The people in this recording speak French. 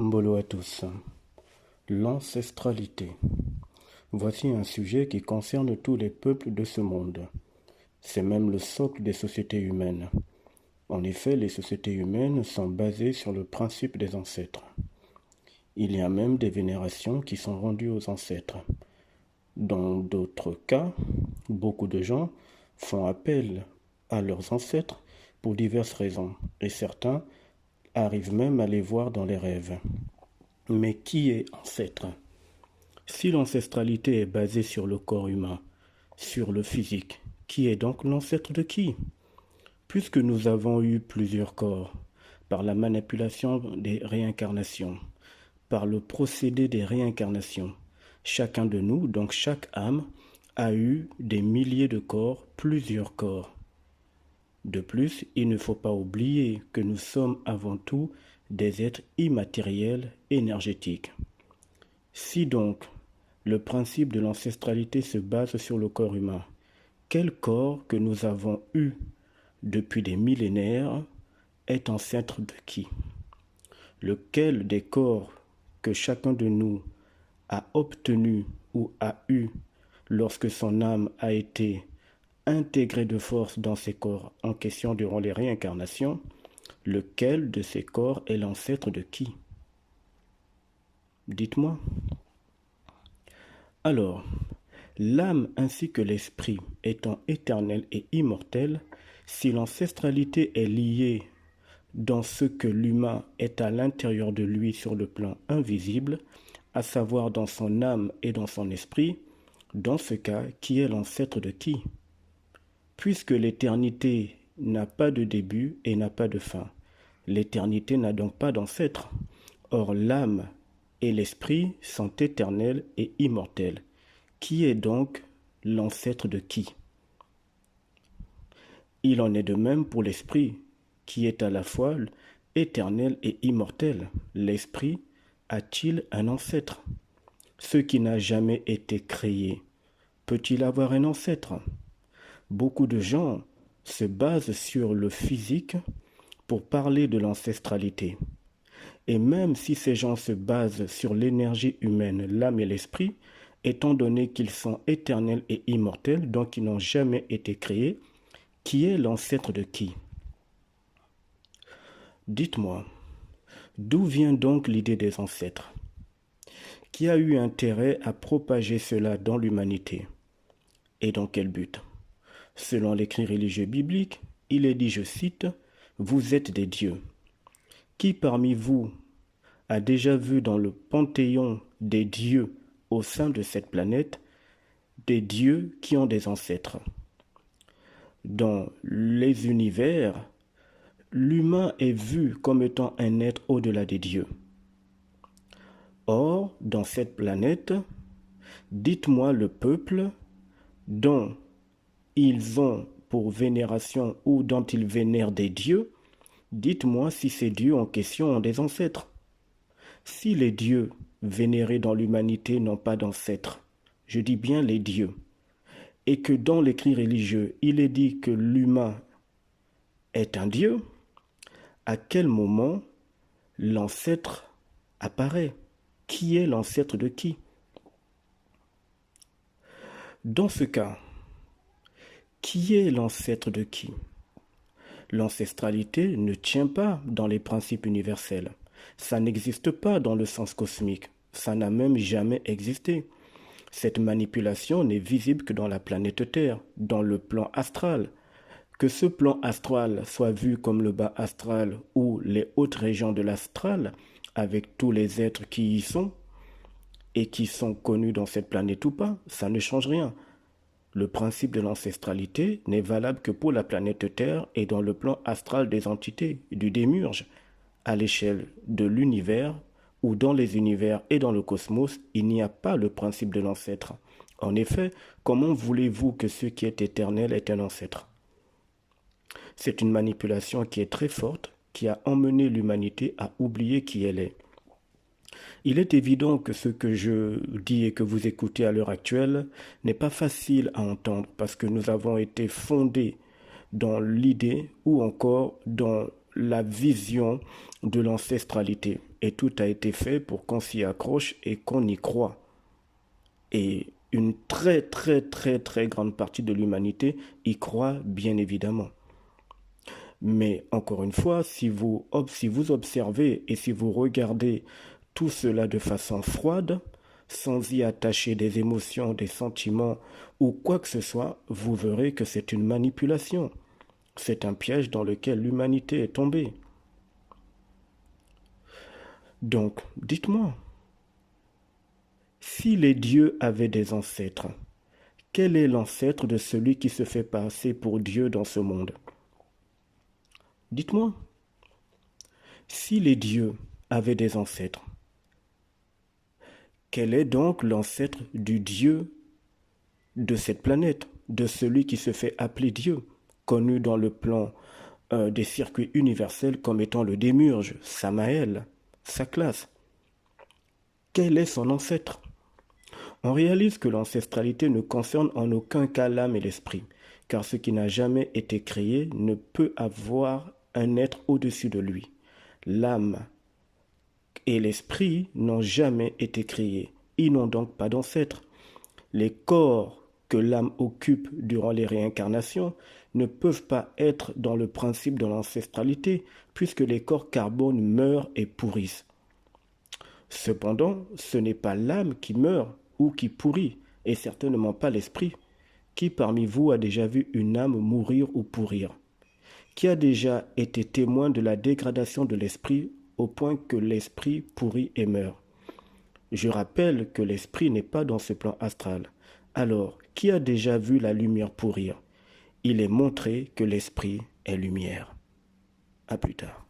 Mbolo à tous. L'ancestralité. Voici un sujet qui concerne tous les peuples de ce monde. C'est même le socle des sociétés humaines. En effet, les sociétés humaines sont basées sur le principe des ancêtres. Il y a même des vénérations qui sont rendues aux ancêtres. Dans d'autres cas, beaucoup de gens font appel à leurs ancêtres pour diverses raisons, et certains arrivent même à les voir dans les rêves. Mais qui est ancêtre? Si l'ancestralité est basée sur le corps humain, sur le physique, qui est donc l'ancêtre de qui? Puisque nous avons eu plusieurs corps, par la manipulation des réincarnations, par le procédé des réincarnations, chacun de nous, donc chaque âme, a eu des milliers de corps, plusieurs corps. De plus, il ne faut pas oublier que nous sommes avant tout des êtres immatériels énergétiques. Si donc le principe de l'ancestralité se base sur le corps humain, quel corps que nous avons eu depuis des millénaires est ancêtre de qui? Lequel des corps que chacun de nous a obtenu ou a eu lorsque son âme a été intégrée de force dans ces corps en question durant les réincarnations, lequel de ces corps est l'ancêtre de qui? Dites-moi. Alors, l'âme ainsi que l'esprit étant éternels et immortels, si l'ancestralité est liée dans ce que l'humain est à l'intérieur de lui sur le plan invisible, à savoir dans son âme et dans son esprit, dans ce cas, qui est l'ancêtre de qui? Puisque l'éternité n'a pas de début et n'a pas de fin, l'éternité n'a donc pas d'ancêtre. Or l'âme et l'esprit sont éternels et immortels. Qui est donc l'ancêtre de qui? Il en est de même pour l'esprit, qui est à la fois éternel et immortel. L'esprit a-t-il un ancêtre? Ce qui n'a jamais été créé, peut-il avoir un ancêtre? Beaucoup de gens se basent sur le physique pour parler de l'ancestralité. Et même si ces gens se basent sur l'énergie humaine, l'âme et l'esprit, étant donné qu'ils sont éternels et immortels, donc ils n'ont jamais été créés, qui est l'ancêtre de qui? Dites-moi, d'où vient donc l'idée des ancêtres? Qui a eu intérêt à propager cela dans l'humanité? Et dans quel but? Selon l'écrit religieux biblique, il est dit, je cite, « Vous êtes des dieux ». Qui parmi vous a déjà vu dans le panthéon des dieux au sein de cette planète des dieux qui ont des ancêtres? Dans les univers, l'humain est vu comme étant un être au-delà des dieux. Or, dans cette planète, dites-moi le peuple dont ils ont pour vénération ou dont ils vénèrent des dieux, dites-moi si ces dieux en question ont des ancêtres. Si les dieux vénérés dans l'humanité n'ont pas d'ancêtres, je dis bien les dieux, et que dans l'écrit religieux, il est dit que l'humain est un dieu, à quel moment l'ancêtre apparaît? Qui est l'ancêtre de qui? Dans ce cas, qui est l'ancêtre de qui? L'ancestralité ne tient pas dans les principes universels. Ça n'existe pas dans le sens cosmique. Ça n'a même jamais existé. Cette manipulation n'est visible que dans la planète Terre, dans le plan astral. Que ce plan astral soit vu comme le bas astral ou les hautes régions de l'astral, avec tous les êtres qui y sont et qui sont connus dans cette planète ou pas, ça ne change rien. Le principe de l'ancestralité n'est valable que pour la planète Terre et dans le plan astral des entités, du démiurge. À l'échelle de l'univers ou dans les univers et dans le cosmos, il n'y a pas le principe de l'ancêtre. En effet, comment voulez-vous que ce qui est éternel est un ancêtre? C'est une manipulation qui est très forte, qui a emmené l'humanité à oublier qui elle est. Il est évident que ce que je dis et que vous écoutez à l'heure actuelle n'est pas facile à entendre parce que nous avons été fondés dans l'idée ou encore dans la vision de l'ancestralité. et tout a été fait pour qu'on s'y accroche et qu'on y croit. Et une très très très très grande partie de l'humanité y croit bien évidemment. Mais encore une fois, si vous observez et si vous regardez tout cela de façon froide, sans y attacher des émotions, des sentiments ou quoi que ce soit, vous verrez que c'est une manipulation. C'est un piège dans lequel l'humanité est tombée. Donc, dites-moi, si les dieux avaient des ancêtres, quel est l'ancêtre de celui qui se fait passer pour Dieu dans ce monde? Dites-moi, si les dieux avaient des ancêtres, quel est donc l'ancêtre du Dieu de cette planète, de celui qui se fait appeler Dieu, connu dans le plan des circuits universels comme étant le démiurge, Samaël, sa classe? Quel est son ancêtre? On réalise que l'ancestralité ne concerne en aucun cas l'âme et l'esprit, car ce qui n'a jamais été créé ne peut avoir un être au-dessus de lui. L'âme et l'esprit n'ont jamais été créés. Ils n'ont donc pas d'ancêtre. Les corps que l'âme occupe durant les réincarnations ne peuvent pas être dans le principe de l'ancestralité, puisque les corps carbones meurent et pourrissent. Cependant, ce n'est pas l'âme qui meurt ou qui pourrit, et certainement pas l'esprit. Qui parmi vous a déjà vu une âme mourir ou pourrir? Qui a déjà été témoin de la dégradation de l'esprit au point que l'esprit pourrit et meurt? Je rappelle que l'esprit n'est pas dans ce plan astral. Alors, qui a déjà vu la lumière pourrir? Il est montré que l'esprit est lumière. À plus tard.